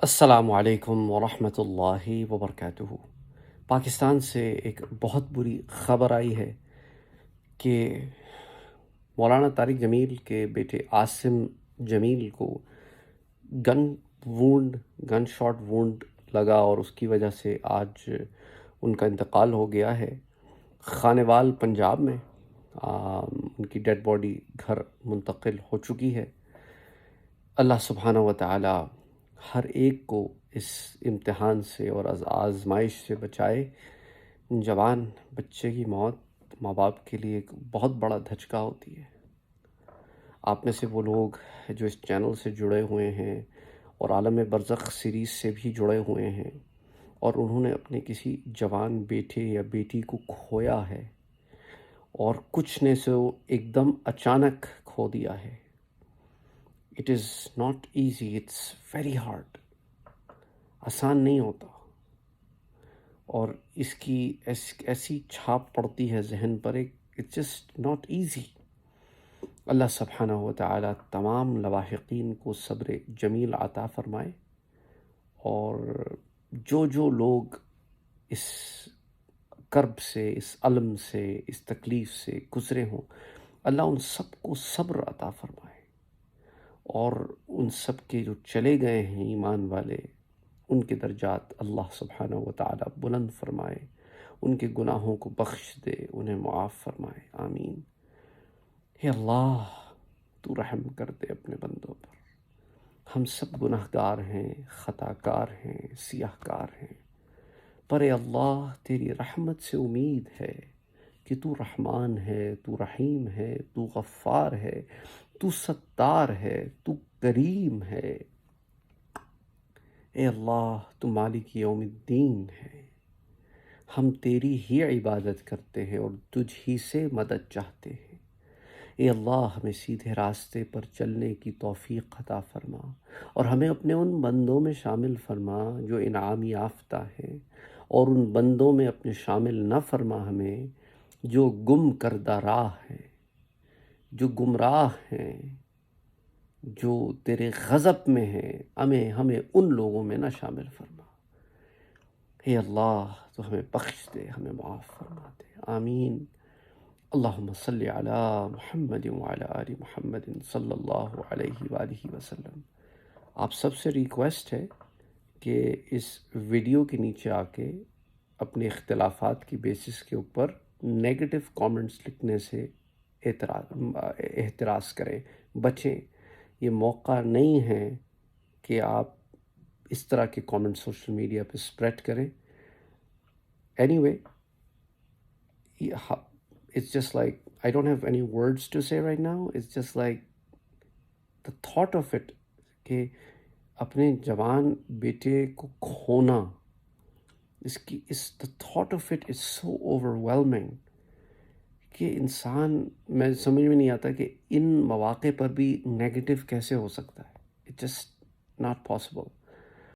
السلام علیکم ورحمۃ اللہ وبرکاتہ۔ پاکستان سے ایک بہت بری خبر آئی ہے کہ مولانا طارق جمیل کے بیٹے عاصم جمیل کو گن شاٹ وونڈ لگا اور اس کی وجہ سے آج ان کا انتقال ہو گیا ہے۔ خانیوال پنجاب میں ان کی ڈیڈ باڈی گھر منتقل ہو چکی ہے۔ اللہ سبحانہ و تعالی ہر ایک کو اس امتحان سے اور آزمائش سے بچائے۔ جوان بچے کی موت ماں باپ کے لیے ایک بہت بڑا دھچکا ہوتی ہے۔ آپ میں سے وہ لوگ جو اس چینل سے جڑے ہوئے ہیں اور عالم برزخ سیریز سے بھی جڑے ہوئے ہیں اور انہوں نے اپنے کسی جوان بیٹے یا بیٹی کو کھویا ہے اور کچھ نے سو ایک دم اچانک کھو دیا ہے، it is not easy, it's very hard, آسان نہیں ہوتا، اور اس کی ایسی چھاپ پڑتی ہے ذہن پر، اٹس جسٹ ناٹ ایزی۔ اللہ سبحانہ و تعالی تمام لواحقین کو صبر جمیل عطا فرمائے، اور جو لوگ اس کرب سے، اس علم سے، اس تکلیف سے گزرے ہوں، اللہ ان سب کو صبر عطا فرمائے، اور ان سب کے جو چلے گئے ہیں ایمان والے، ان کے درجات اللہ سبحانہ و تعالی بلند فرمائے، ان کے گناہوں کو بخش دے، انہیں معاف فرمائے، آمین۔ اے اللہ، تو رحم کر دے اپنے بندوں پر۔ ہم سب گناہ گار ہیں، خطا کار ہیں، سیاہ کار ہیں، پر اے اللہ تیری رحمت سے امید ہے کہ تو رحمان ہے، تو رحیم ہے، تو غفار ہے، تو ستار ہے، تو کریم ہے۔ اے اللہ تو مالک یوم الدین ہے۔ ہم تیری ہی عبادت کرتے ہیں اور تجھ ہی سے مدد چاہتے ہیں۔ اے اللہ ہمیں سیدھے راستے پر چلنے کی توفیق عطا فرما، اور ہمیں اپنے ان بندوں میں شامل فرما جو انعام یافتہ ہیں، اور ان بندوں میں اپنے شامل نہ فرما ہمیں جو گم کردہ راہ ہیں، جو گمراہ ہیں، جو تیرے غضب میں ہیں، ہمیں ان لوگوں میں نہ شامل فرما۔ اے اللہ تو ہمیں بخش دے، ہمیں معاف فرما دے، آمین۔ اللہم صلی علی محمد وعلی آل محمد صلی اللہ علیہ وآلہ وسلم۔ آپ سب سے ریکویسٹ ہے کہ اس ویڈیو کے نیچے آ کے اپنے اختلافات کی بیسس کے اوپر نیگیٹو کامنٹس لکھنے سے احتراز کریں، بچیں۔ یہ موقع نہیں ہے کہ آپ اس طرح کے کامنٹ سوشل میڈیا پہ اسپریڈ کریں۔ Any way, it's just like I don't have any words to say right now. It's just like the thought of it کہ اپنے جوان بیٹے کو کھونا، the thought of it is so overwhelming کہ انسان، میں سمجھ میں نہیں آتا کہ ان مواقع پر بھی نیگیٹو کیسے ہو سکتا ہے۔ It's just not possible.